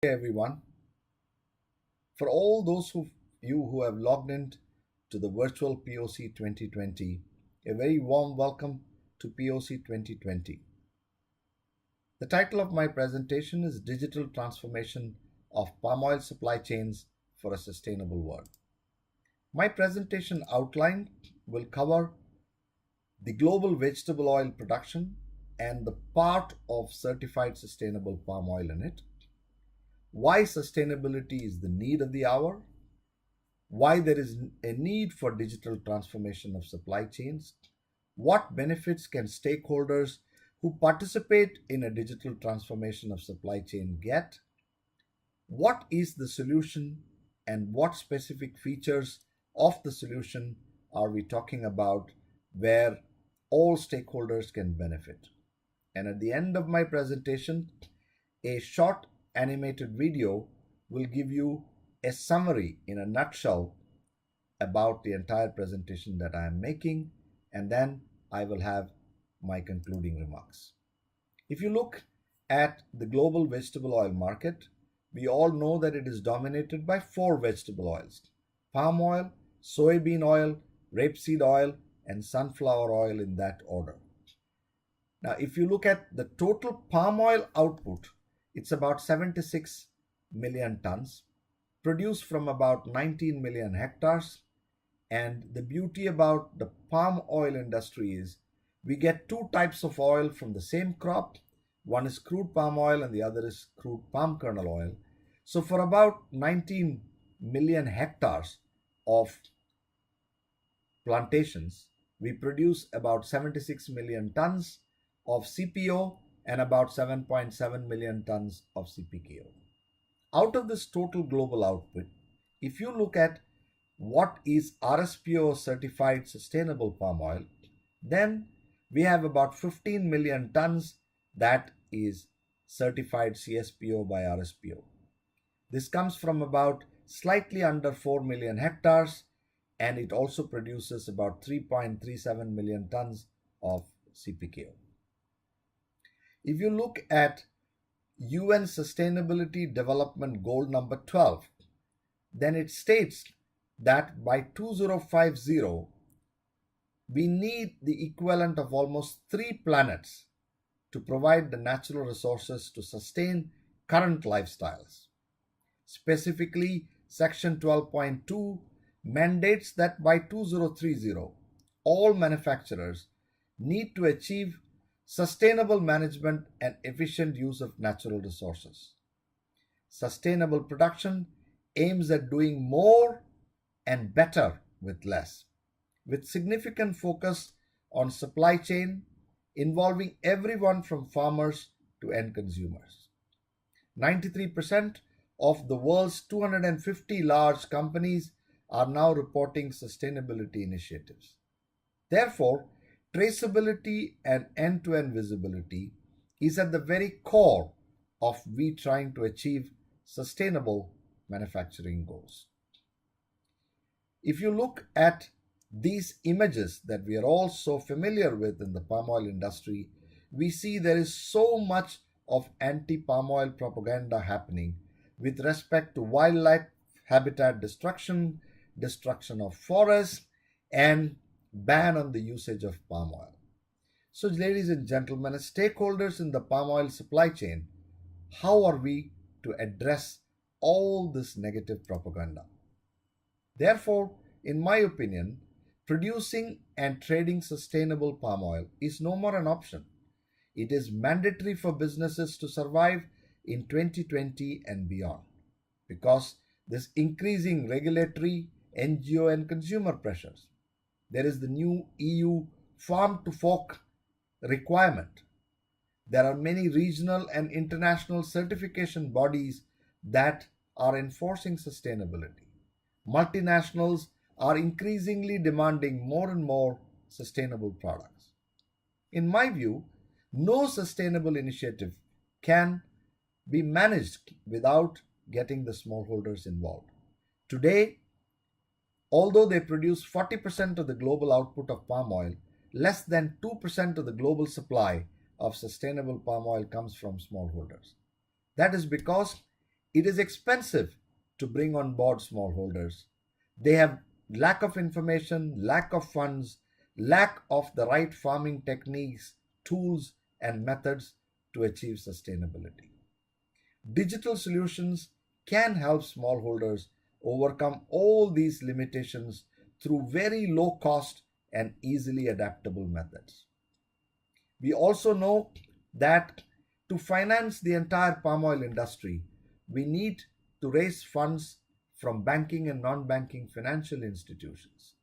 Everyone. For all those of you who have logged in to the virtual POC 2020, a very warm welcome to POC 2020. The title of my presentation is Digital Transformation of Palm Oil Supply Chains for a Sustainable World. My presentation outline will cover the global vegetable oil production and the part of certified sustainable palm oil in it, why sustainability is the need of the hour, why there is a need for digital transformation of supply chains, what benefits can stakeholders who participate in a digital transformation of supply chain get, what is the solution, and what specific features of the solution are we talking about where all stakeholders can benefit. And at the end of my presentation, a short animated video will give you a summary in a nutshell about the entire presentation that I am making, and then I will have my concluding remarks. If you look at the global vegetable oil market, we all know that it is dominated by four vegetable oils: palm oil, soybean oil, rapeseed oil, and sunflower oil in that order. Now, if you look at the total palm oil output, it's about 76 million tons, produced from about 19 million hectares. And the beauty about the palm oil industry is we get two types of oil from the same crop. One is crude palm oil and the other is crude palm kernel oil. So for about 19 million hectares of plantations, we produce about 76 million tons of CPO and about 7.7 million tons of CPKO. Out of this total global output, if you look at what is RSPO certified sustainable palm oil, then we have about 15 million tons that is certified CSPO by RSPO. This comes from about slightly under 4 million hectares, and it also produces about 3.37 million tons of CPKO. If you look at UN Sustainability Development Goal number 12, then it states that by 2050, we need the equivalent of almost 3 planets to provide the natural resources to sustain current lifestyles. Specifically, Section 12.2 mandates that by 2030, all manufacturers need to achieve sustainable management and efficient use of natural resources. Sustainable production aims at doing more and better with less, with significant focus on supply chain involving everyone from farmers to end consumers. 93% of the world's 250 large companies are now reporting sustainability initiatives. Therefore, traceability and end-to-end visibility is at the very core of we trying to achieve sustainable manufacturing goals. If you look at these images that we are all so familiar with in the palm oil industry, we see there is so much of anti-palm oil propaganda happening with respect to wildlife habitat destruction, destruction of forests, and ban on the usage of palm oil. So, ladies and gentlemen, as stakeholders in the palm oil supply chain, how are we to address all this negative propaganda? Therefore, in my opinion, producing and trading sustainable palm oil is no more an option. It is mandatory for businesses to survive in 2020 and beyond, because there's increasing regulatory, NGO, and consumer pressures. There is the new EU farm to fork requirement. There are many regional and international certification bodies that are enforcing sustainability. Multinationals are increasingly demanding more and more sustainable products. In my view, no sustainable initiative can be managed without getting the smallholders involved. Today, although they produce 40% of the global output of palm oil, less than 2% of the global supply of sustainable palm oil comes from smallholders. That is because It is expensive to bring on board smallholders. They have lack of information, lack of funds, lack of the right farming techniques, tools, and methods to achieve sustainability. Digital solutions can help smallholders overcome all these limitations through very low cost and easily adaptable methods. We also know that to finance the entire palm oil industry, we need to raise funds from banking and non banking financial institutions.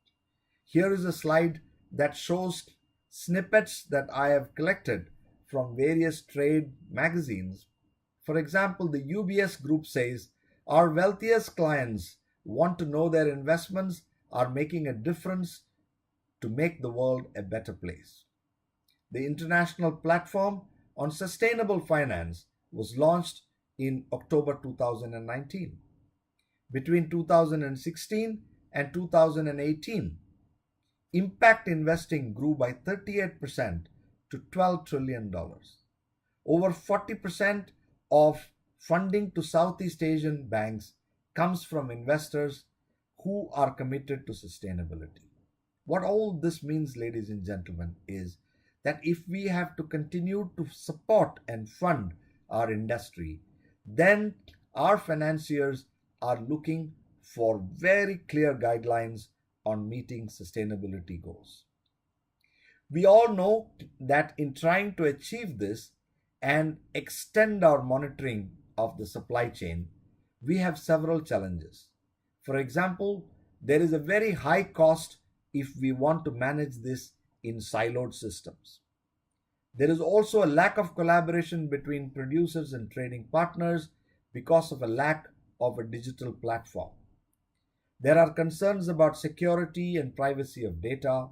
Here is a slide that shows snippets that I have collected from various trade magazines. For example, the UBS group says, our wealthiest clients want to know their investments are making a difference to make the world a better place. The international platform on sustainable finance was launched in October 2019. Between 2016 and 2018, impact investing grew by 38% to $12 trillion. Over 40% of funding to Southeast Asian banks comes from investors who are committed to sustainability. What all this means, ladies and gentlemen, is that if we have to continue to support and fund our industry, then our financiers are looking for very clear guidelines on meeting sustainability goals. We all know that in trying to achieve this and extend our monitoring of the supply chain, we have several challenges. For example, there is a very high cost if we want to manage this in siloed systems. There is also a lack of collaboration between producers and trading partners because of a lack of a digital platform. There are concerns about security and privacy of data.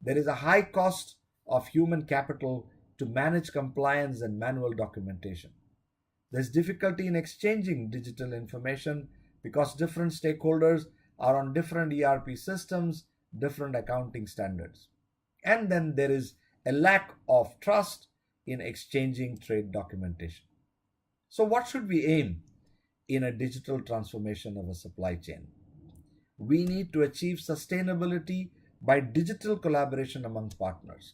There is a high cost of human capital to manage compliance and manual documentation. There's difficulty in exchanging digital information because different stakeholders are on different ERP systems, different accounting standards. And then there is a lack of trust in exchanging trade documentation. So, what should we aim in a digital transformation of a supply chain? We need to achieve sustainability by digital collaboration among partners.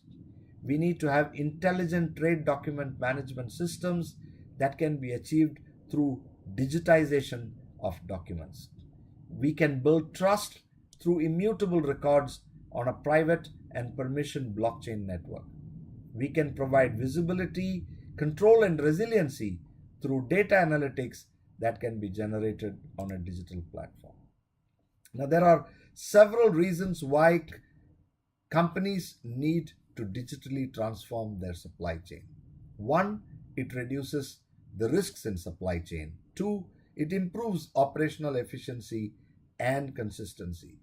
We need to have intelligent trade document management systems that can be achieved through digitization of documents. We can build trust through immutable records on a private and permission blockchain network. We can provide visibility, control, and resiliency through data analytics that can be generated on a digital platform. Now, there are several reasons why companies need to digitally transform their supply chain. One, it reduces the risks in supply chain. Two, it improves operational efficiency and consistency.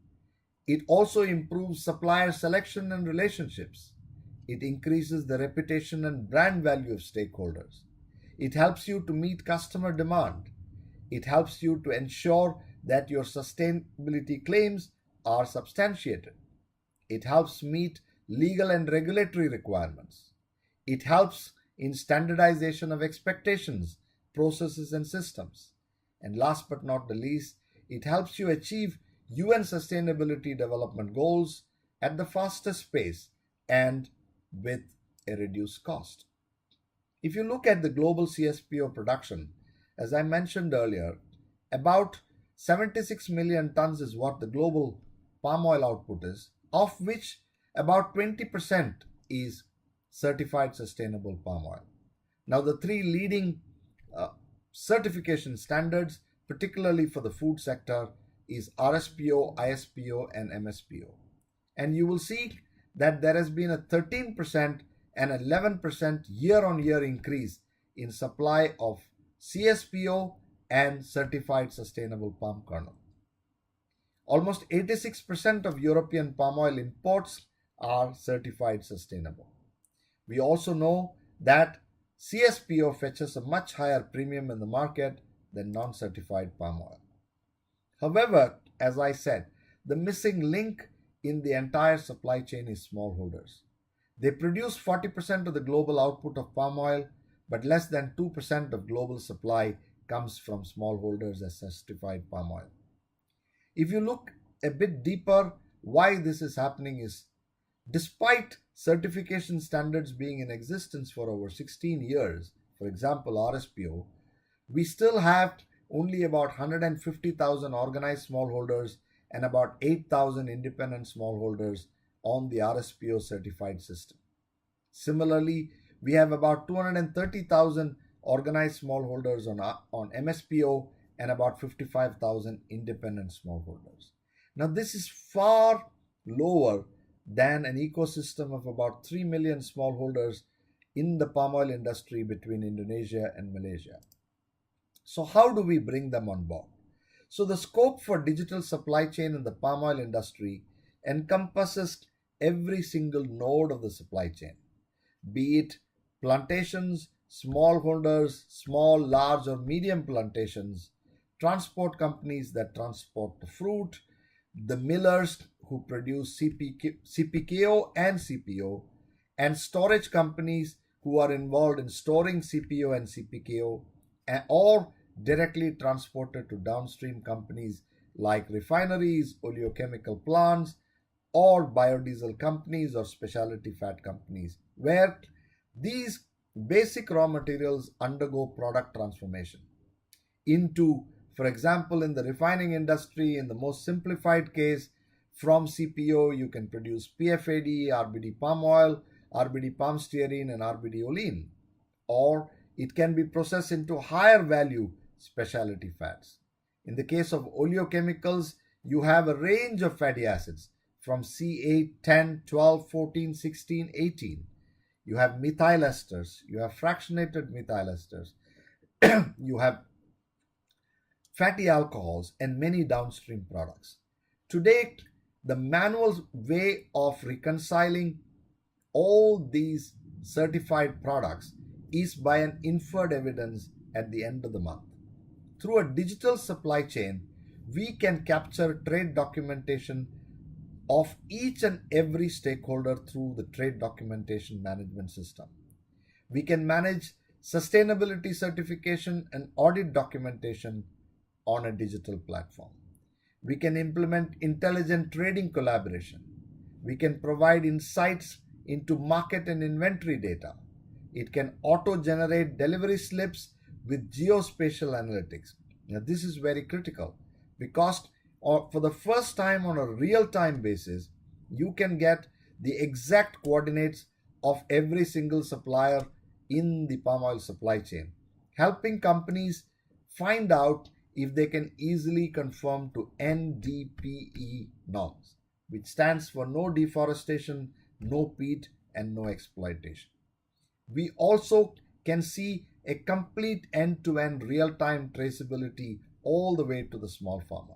It also improves supplier selection and relationships. It increases the reputation and brand value of stakeholders. It helps you to meet customer demand. It helps you to ensure that your sustainability claims are substantiated. It helps meet legal and regulatory requirements. It helps in standardization of expectations, processes, and systems. And last but not the least, it helps you achieve UN Sustainability Development Goals at the fastest pace and with a reduced cost. If you look at the global CSPO production, as I mentioned earlier, about 76 million tons is what the global palm oil output is, of which about 20% is certified sustainable palm oil. Now, the three leading certification standards, particularly for the food sector, is RSPO, ISPO, and MSPO. And you will see that there has been a 13% and 11% year-on-year increase in supply of CSPO and certified sustainable palm kernel. Almost 86% of European palm oil imports are certified sustainable. We also know that CSPO fetches a much higher premium in the market than non-certified palm oil. However, as I said, the missing link in the entire supply chain is smallholders. They produce 40% of the global output of palm oil, but less than 2% of global supply comes from smallholders as certified palm oil. If you look a bit deeper, why this is happening is despite certification standards being in existence for over 16 years, for example, RSPO, we still have only about 150,000 organized smallholders and about 8,000 independent smallholders on the RSPO certified system. Similarly, we have about 230,000 organized smallholders on MSPO and about 55,000 independent smallholders. Now, this is far lower than an ecosystem of about 3 million smallholders in the palm oil industry between Indonesia and Malaysia. So, how do we bring them on board? So, the scope for digital supply chain in the palm oil industry encompasses every single node of the supply chain, be it plantations, smallholders, small, large, or medium plantations, transport companies that transport the fruit, the millers who produce CPKO and CPO, and storage companies who are involved in storing CPO and CPKO, or directly transported to downstream companies like refineries, oleochemical plants, or biodiesel companies or specialty fat companies, where these basic raw materials undergo product transformation into, for example, in the refining industry, in the most simplified case, from CPO, you can produce PFAD, RBD palm oil, RBD palm stearine, and RBD olein. Or it can be processed into higher value specialty fats. In the case of oleochemicals, you have a range of fatty acids from C8, 10, 12, 14, 16, 18. You have methyl esters, you have fractionated methyl esters, you have fatty alcohols, and many downstream products. Today, the manual way of reconciling all these certified products is by an inferred evidence at the end of the month. Through a digital supply chain, we can capture trade documentation of each and every stakeholder through the trade documentation management system. We can manage sustainability certification and audit documentation on a digital platform. We can implement intelligent trading collaboration. We can provide insights into market and inventory data. It can auto-generate delivery slips with geospatial analytics. Now, this is very critical because for the first time on a real-time basis, you can get the exact coordinates of every single supplier in the palm oil supply chain, helping companies find out if they can easily conform to NDPE norms, which stands for no deforestation, no peat, and no exploitation. We also can see a complete end-to-end real-time traceability all the way to the small farmer.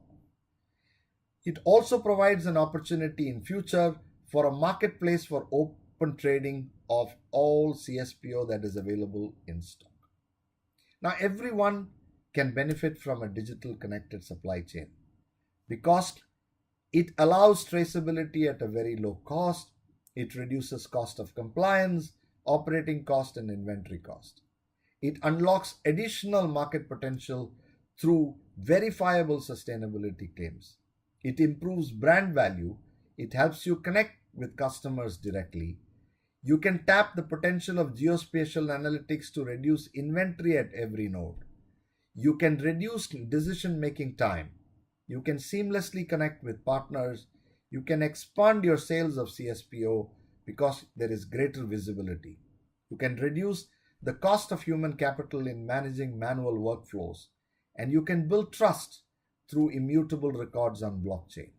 It also provides an opportunity in future for a marketplace for open trading of all CSPO that is available in stock. Now, everyone can benefit from a digital connected supply chain because it allows traceability at a very low cost. It reduces cost of compliance, operating cost, and inventory cost. It unlocks additional market potential through verifiable sustainability claims. It improves brand value. It helps you connect with customers directly. You can tap the potential of geospatial analytics to reduce inventory at every node. You can reduce decision-making time. You can seamlessly connect with partners. You can expand your sales of CSPO because there is greater visibility. You can reduce the cost of human capital in managing manual workflows. And you can build trust through immutable records on blockchain.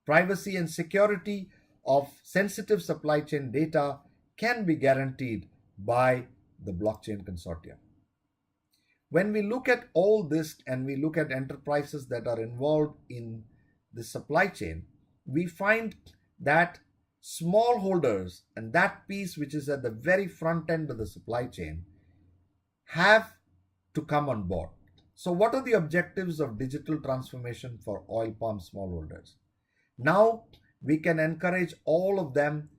Privacy and security of sensitive supply chain data can be guaranteed by the blockchain consortium. When we look at all this and we look at enterprises that are involved in the supply chain, we find that smallholders and that piece which is at the very front end of the supply chain have to come on board. So what are the objectives of digital transformation for oil palm smallholders? Now we can encourage all of them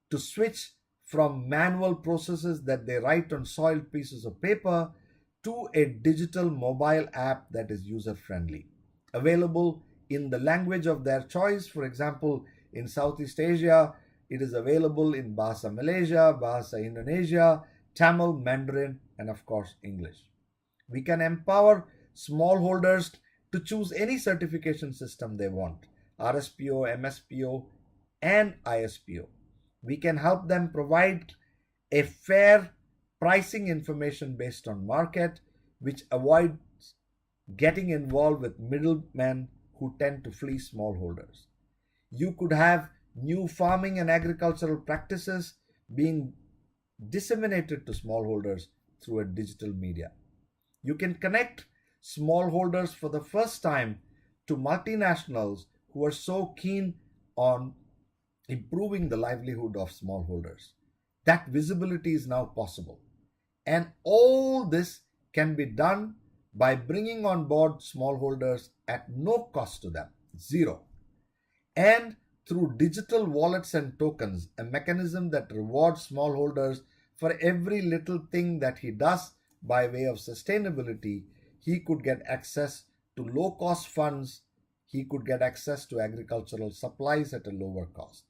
to switch from manual processes that they write on soiled pieces of paper to a digital mobile app that is user friendly, available in the language of their choice. For example, in Southeast Asia, it is available in Bahasa Malaysia, Bahasa Indonesia, Tamil, Mandarin, and of course, English. We can empower smallholders to choose any certification system they want: RSPO, MSPO, and ISPO. We can help them provide a fair pricing information based on market, which avoids getting involved with middlemen who tend to fleece smallholders. You could have new farming and agricultural practices being disseminated to smallholders through a digital media. You can connect smallholders for the first time to multinationals who are so keen on improving the livelihood of smallholders. That visibility is now possible. And all this can be done by bringing on board smallholders at no cost to them, zero. And through digital wallets and tokens, a mechanism that rewards smallholders for every little thing that he does by way of sustainability. He could get access to low cost funds, he could get access to agricultural supplies at a lower cost.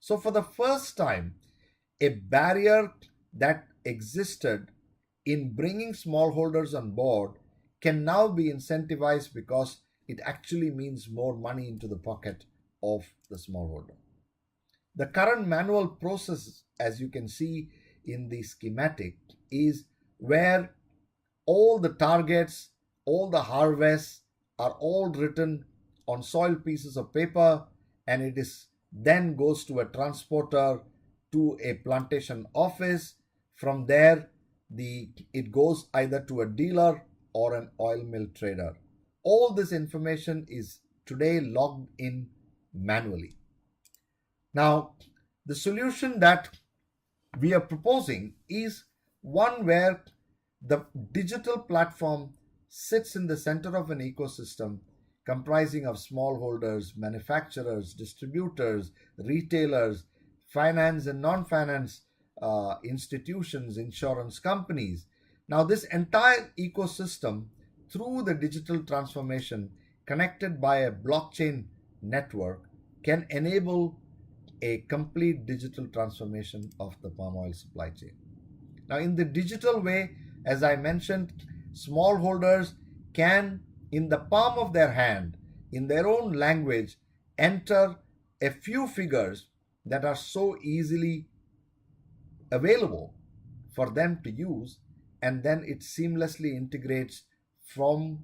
So, for the first time, a barrier that existed in bringing smallholders on board can now be incentivized because it actually means more money into the pocket of the smallholder. The current manual process, as you can see in the schematic, is where all the targets, all the harvests are all written on soiled pieces of paper, and it is then goes to a transporter to a plantation office. From there, it goes either to a dealer or an oil mill trader. All this information is today logged in manually. Now, the solution that we are proposing is one where the digital platform sits in the center of an ecosystem comprising of smallholders, manufacturers, distributors, retailers, finance and non-finance institutions, insurance companies. Now, this entire ecosystem, through the digital transformation connected by a blockchain network, can enable a complete digital transformation of the palm oil supply chain. Now, in the digital way, as I mentioned, smallholders can, in the palm of their hand, in their own language, enter a few figures that are so easily available for them to use, and then it seamlessly integrates from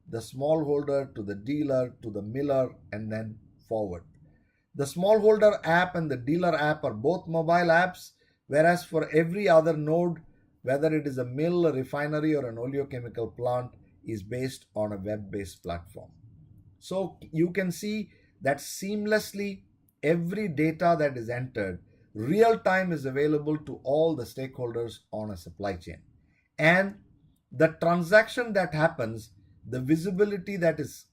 the smallholder to the dealer to the miller and then forward. The smallholder app and the dealer app are both mobile apps, whereas for every other node, whether it is a mill, a refinery, or an oleochemical plant, is based on a web-based platform. So you can see that seamlessly every data that is entered, real time, is available to all the stakeholders on a supply chain. And the transaction that happens, the visibility that is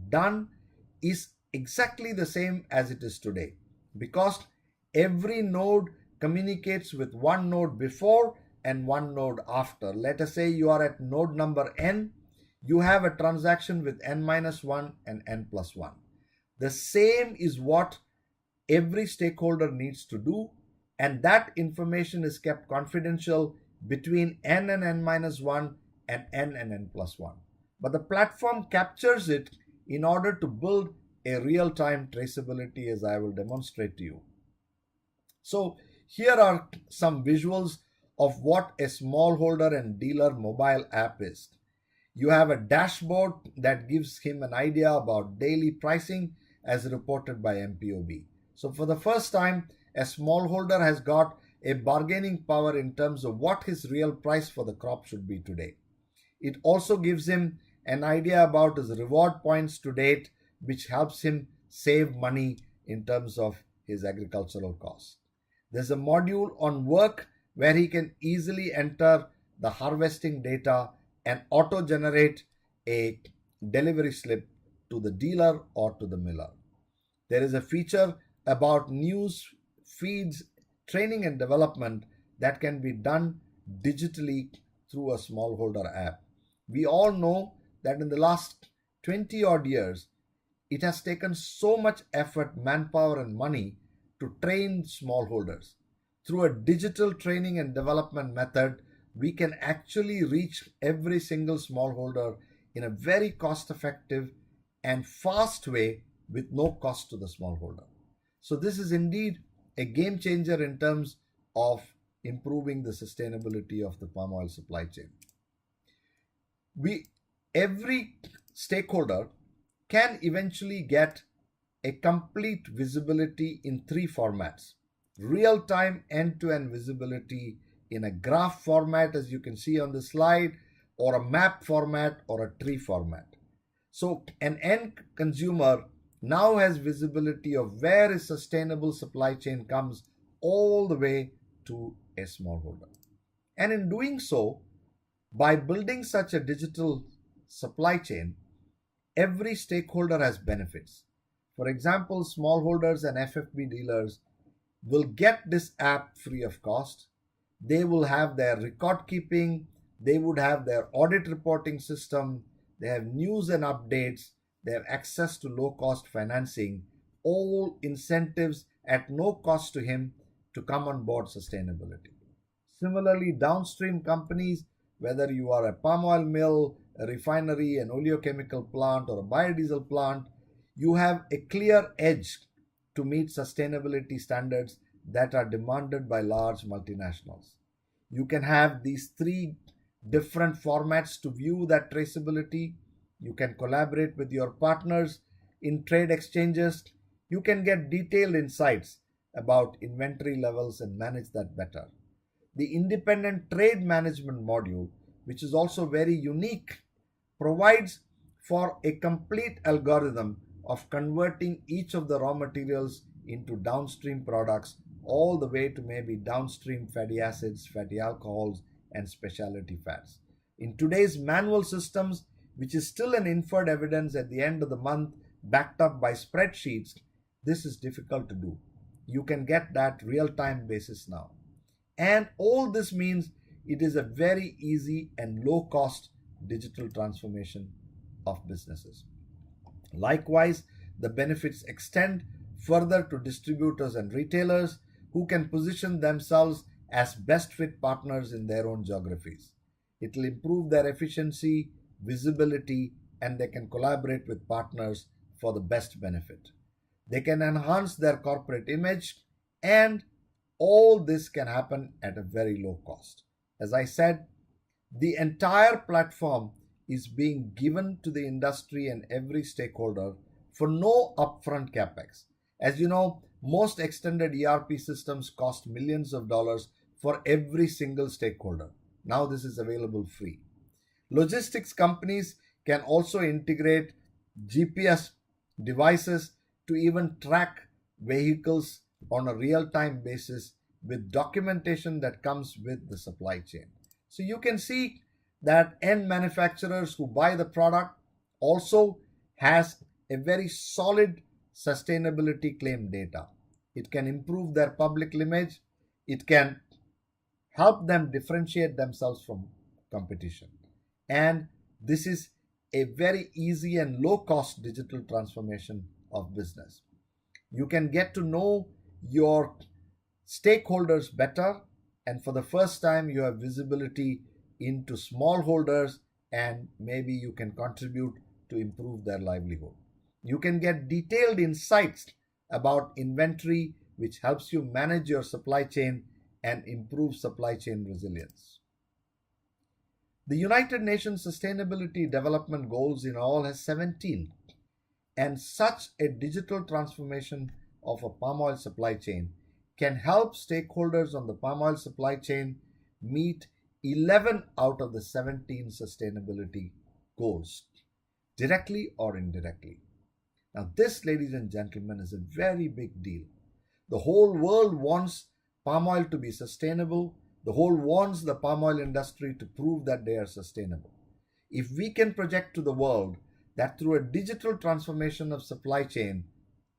done is exactly the same as it is today, because every node communicates with one node before and one node after. Let us say you are at node number n, you have a transaction with n minus 1 and n plus 1. The same is what every stakeholder needs to do, and that information is kept confidential between n and n minus 1 and n plus 1. But the platform captures it in order to build a real-time traceability, as I will demonstrate to you. So here are some visuals of what a smallholder and dealer mobile app is. You have a dashboard that gives him an idea about daily pricing as reported by MPOB. So for the first time, a smallholder has got a bargaining power in terms of what his real price for the crop should be today. It also gives him an idea about his reward points to date, which helps him save money in terms of his agricultural costs. There's a module on work where he can easily enter the harvesting data and auto-generate a delivery slip to the dealer or to the miller. There is a feature about news feeds, training and development that can be done digitally through a smallholder app. We all know that in the last 20 odd years, it has taken so much effort, manpower, and money to train smallholders. Through a digital training and development method, we can actually reach every single smallholder in a very cost effective and fast way with no cost to the smallholder. So, this is indeed a game changer in terms of improving the sustainability of the palm oil supply chain. We Every stakeholder can eventually get a complete visibility in three formats: real time end to end visibility in a graph format, as you can see on the slide, or a map format, or a tree format. So, an end consumer now has visibility of where a sustainable supply chain comes all the way to a smallholder. And in doing so, by building such a digital supply chain, every stakeholder has benefits. For example, smallholders and FFB dealers will get this app free of cost. They will have their record keeping, they would have their audit reporting system, they have news and updates, they have access to low cost financing, all incentives at no cost to him to come on board sustainability. Similarly, downstream companies, whether you are a palm oil mill, a refinery, an oleochemical plant, or a biodiesel plant, you have a clear edge to meet sustainability standards that are demanded by large multinationals. You can have these three different formats to view that traceability. You can collaborate with your partners in trade exchanges. You can get detailed insights about inventory levels and manage that better. The independent trade management module, which is also very unique, provides for a complete algorithm of converting each of the raw materials into downstream products, all the way to maybe downstream fatty acids, fatty alcohols, and specialty fats. In today's manual systems, which is still an inferred evidence at the end of the month backed up by spreadsheets, this is difficult to do. You can get that real time basis now. And all this means it is a very easy and low cost digital transformation of businesses. Likewise, the benefits extend further to distributors and retailers who can position themselves as best fit partners in their own geographies. It will improve their efficiency, visibility, and they can collaborate with partners for the best benefit. They can enhance their corporate image, and all this can happen at a very low cost. As I said, the entire platform is being given to the industry and every stakeholder for no upfront capex. As you know, most extended ERP systems cost millions of dollars for every single stakeholder. Now this is available free. Logistics companies can also integrate GPS devices to even track vehicles on a real time basis with documentation that comes with the supply chain. So you can see that end manufacturers who buy the product also has a very solid sustainability claim data. It can improve their public image. It can help them differentiate themselves from competition. And this is a very easy and low cost digital transformation of business. You can get to know your stakeholders better, and for the first time you have visibility into smallholders, and maybe you can contribute to improve their livelihood. You can get detailed insights about inventory, which helps you manage your supply chain and improve supply chain resilience. The United Nations Sustainability Development Goals in all has 17, and such a digital transformation of a palm oil supply chain can help stakeholders on the palm oil supply chain meet 11 out of the 17 sustainability goals, directly or indirectly. Now, this, ladies and gentlemen, is a very big deal. The whole world wants palm oil to be sustainable. The whole wants the palm oil industry to prove that they are sustainable. If we can project to the world that through a digital transformation of supply chain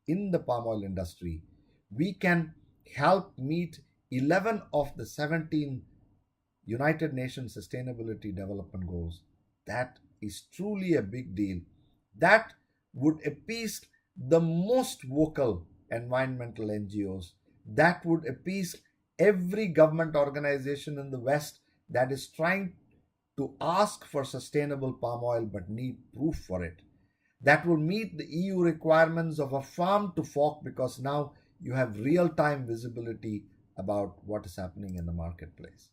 in the palm oil industry, we can help meet 11 of the 17 United Nations Sustainability Development Goals, that is truly a big deal. That would appease the most vocal environmental NGOs. That would appease every government organization in the West that is trying to ask for sustainable palm oil but need proof for it. That will meet the EU requirements of a farm to fork, because now you have real time visibility about what is happening in the marketplace.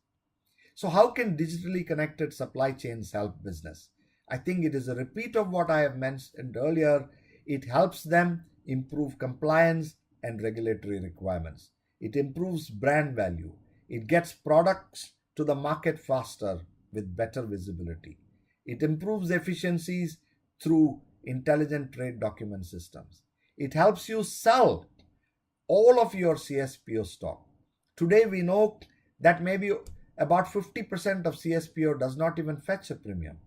So, how can digitally connected supply chains help business? I think it is a repeat of what I have mentioned earlier. It helps them improve compliance and regulatory requirements. It improves brand value. It gets products to the market faster with better visibility. It improves efficiencies through intelligent trade document systems. It helps you sell all of your CSPO stock. Today we know that maybe about 50% of CSPO does not even fetch a premium.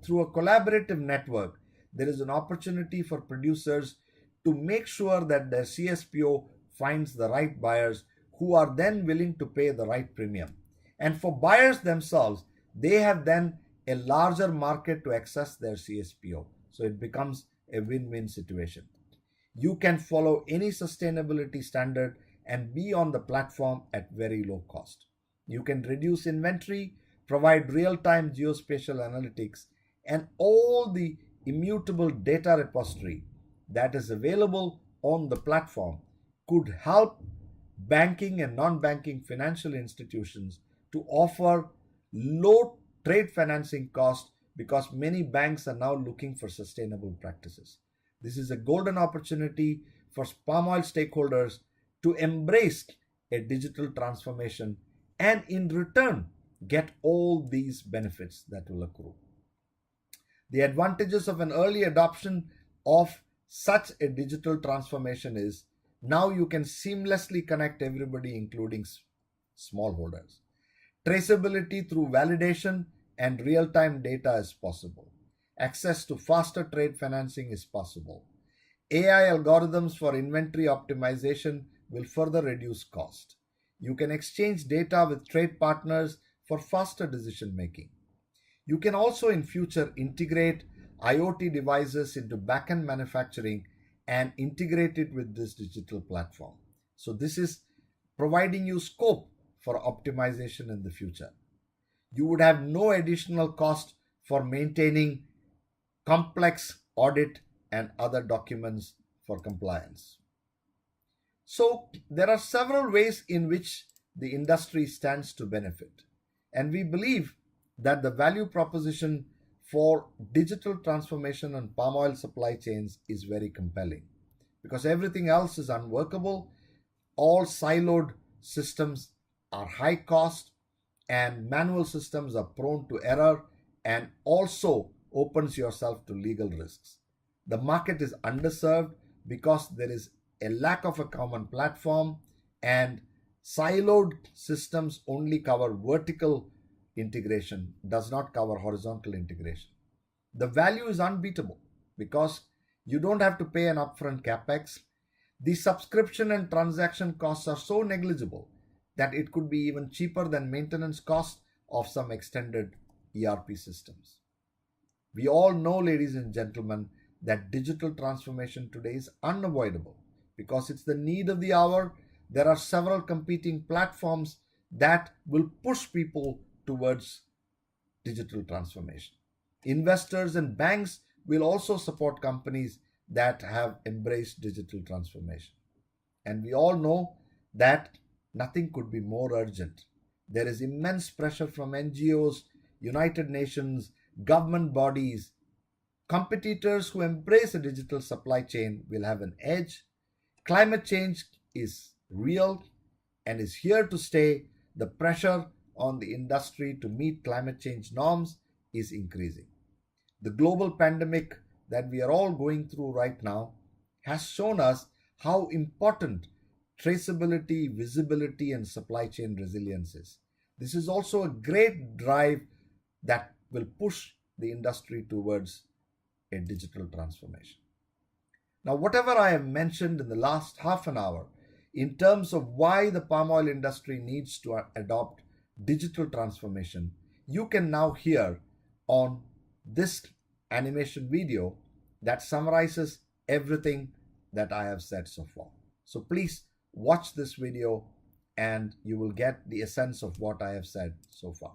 Through a collaborative network, there is an opportunity for producers to make sure that their CSPO finds the right buyers who are then willing to pay the right premium. And for buyers themselves, they have then a larger market to access their CSPO. So it becomes a win-win situation. You can follow any sustainability standard and be on the platform at very low cost. You can reduce inventory, provide real time geospatial analytics, and all the immutable data repository that is available on the platform could help banking and non banking financial institutions to offer low trade financing costs, because many banks are now looking for sustainable practices. This is a golden opportunity for palm oil stakeholders to embrace a digital transformation and in return get all these benefits that will accrue. The advantages of an early adoption of such a digital transformation is now you can seamlessly connect everybody, including smallholders. Traceability through validation and real time data is possible. Access to faster trade financing is possible. AI algorithms for inventory optimization will further reduce cost. You can exchange data with trade partners for faster decision making. You can also in future integrate IoT devices into backend manufacturing and integrate it with this digital platform. So this is providing you scope for optimization in the future. You would have no additional cost for maintaining complex audit and other documents for compliance. So there are several ways in which the industry stands to benefit. And we believe that the value proposition for digital transformation on palm oil supply chains is very compelling, because everything else is unworkable. All siloed systems are high cost, and manual systems are prone to error and also opens yourself to legal risks. The market is underserved because there is a lack of a common platform, and siloed systems only cover vertical integration, does not cover horizontal integration. The value is unbeatable because you don't have to pay an upfront capex. The subscription and transaction costs are so negligible that it could be even cheaper than maintenance costs of some extended ERP systems. We all know, ladies and gentlemen, that digital transformation today is unavoidable because it's the need of the hour. There are several competing platforms that will push people towards digital transformation. Investors and banks will also support companies that have embraced digital transformation. And we all know that nothing could be more urgent. There is immense pressure from NGOs, United Nations, government bodies. Competitors who embrace a digital supply chain will have an edge. Climate change is real and is here to stay. The pressure on the industry to meet climate change norms is increasing. The global pandemic that we are all going through right now has shown us how important traceability, visibility, and supply chain resilience is. This is also a great drive that will push the industry towards a digital transformation. Now, whatever I have mentioned in the last half an hour in terms of why the palm oil industry needs to adopt digital transformation, you can now hear on this animation video that summarizes everything that I have said so far. So please watch this video and you will get the essence of what I have said so far.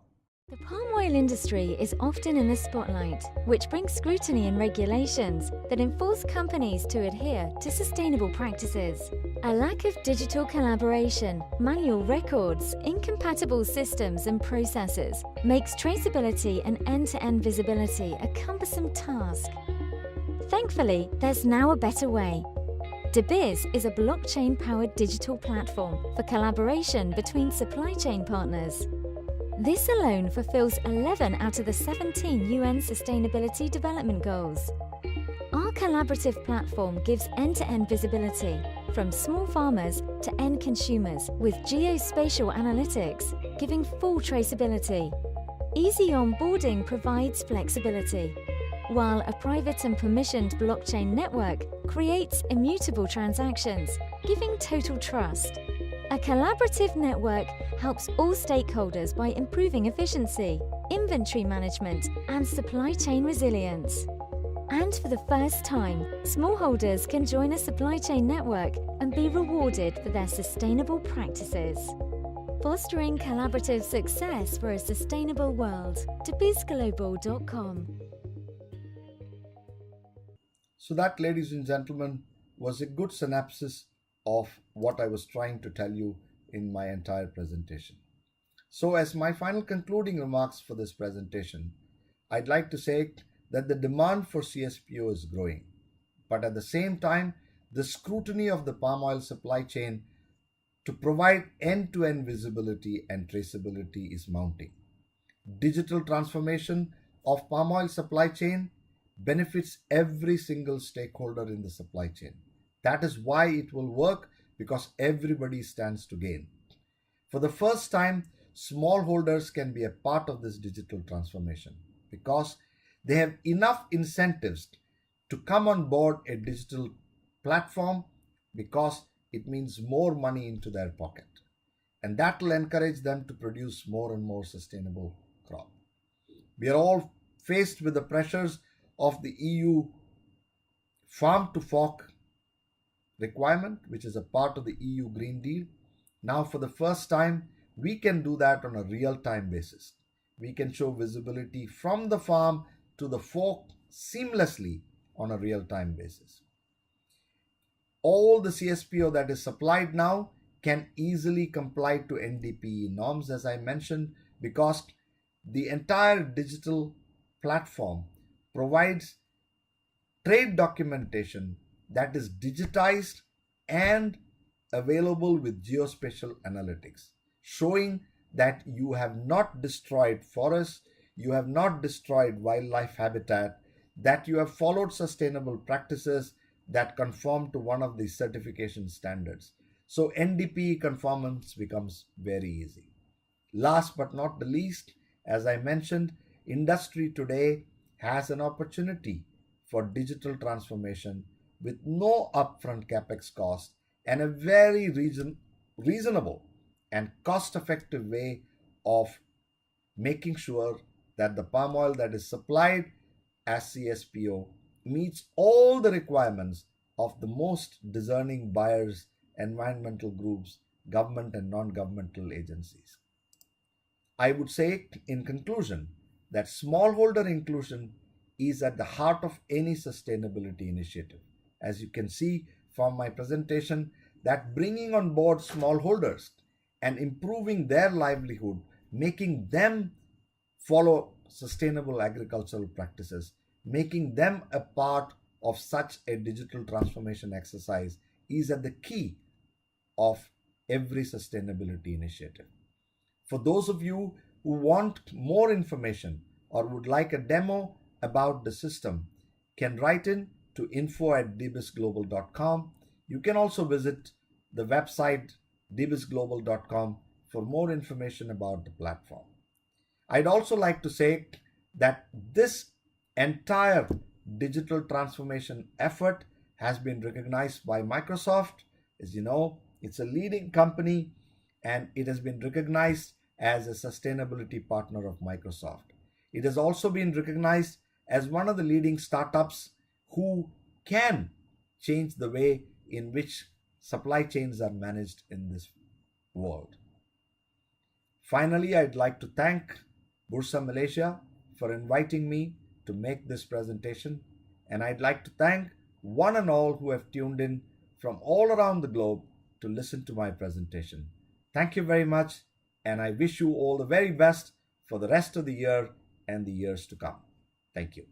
The palm oil industry is often in the spotlight, which brings scrutiny and regulations that enforce companies to adhere to sustainable practices. A lack of digital collaboration, manual records, incompatible systems and processes makes traceability and end-to-end visibility a cumbersome task. Thankfully, there's now a better way. DBIZ is a blockchain-powered digital platform for collaboration between supply chain partners. This alone fulfills 11 out of the 17 UN Sustainability Development Goals. Our collaborative platform gives end-to-end visibility from small farmers to end consumers with geospatial analytics, giving full traceability. Easy onboarding provides flexibility, while a private and permissioned blockchain network creates immutable transactions, giving total trust. A collaborative network helps all stakeholders by improving efficiency, inventory management, and supply chain resilience. And for the first time, smallholders can join a supply chain network and be rewarded for their sustainable practices. Fostering collaborative success for a sustainable world. DBIZglobal.com. So that, ladies and gentlemen, was a good synopsis of what I was trying to tell you in my entire presentation. So as my final concluding remarks for this presentation, I'd like to say that the demand for CSPO is growing, but at the same time, the scrutiny of the palm oil supply chain to provide end-to-end visibility and traceability is mounting. Digital transformation of palm oil supply chain benefits every single stakeholder in the supply chain. That is why it will work, because everybody stands to gain. For the first time, smallholders can be a part of this digital transformation because they have enough incentives to come on board a digital platform, because it means more money into their pocket. And that will encourage them to produce more and more sustainable crop. We are all faced with the pressures of the EU farm to fork requirement, which is a part of the EU Green Deal. Now, for the first time, we can do that on a real-time basis. We can show visibility from the farm to the fork seamlessly on a real-time basis. All the CSPO that is supplied now can easily comply to NDPE norms, as I mentioned, because the entire digital platform provides trade documentation that is digitized and available with geospatial analytics, showing that you have not destroyed forests, you have not destroyed wildlife habitat, that you have followed sustainable practices that conform to one of the certification standards. So NDPE conformance becomes very easy. Last but not the least, as I mentioned, industry today has an opportunity for digital transformation with no upfront capex cost and a very reasonable and cost-effective way of making sure that the palm oil that is supplied as CSPO meets all the requirements of the most discerning buyers, environmental groups, government and non-governmental agencies. I would say in conclusion that smallholder inclusion is at the heart of any sustainability initiative. As you can see from my presentation, that bringing on board smallholders and improving their livelihood, making them follow sustainable agricultural practices, making them a part of such a digital transformation exercise is at the key of every sustainability initiative. For those of you who want more information or would like a demo about the system, can write in to info@dbizglobal.com. You can also visit the website dbizglobal.com for more information about the platform. I'd also like to say that this entire digital transformation effort has been recognized by Microsoft. As you know, it's a leading company and it has been recognized as a sustainability partner of Microsoft. It has also been recognized as one of the leading startups who can change the way in which supply chains are managed in this world. Finally, I'd like to thank Bursa Malaysia for inviting me to make this presentation, and I'd like to thank one and all who have tuned in from all around the globe to listen to my presentation. Thank you very much, and I wish you all the very best for the rest of the year and the years to come. Thank you.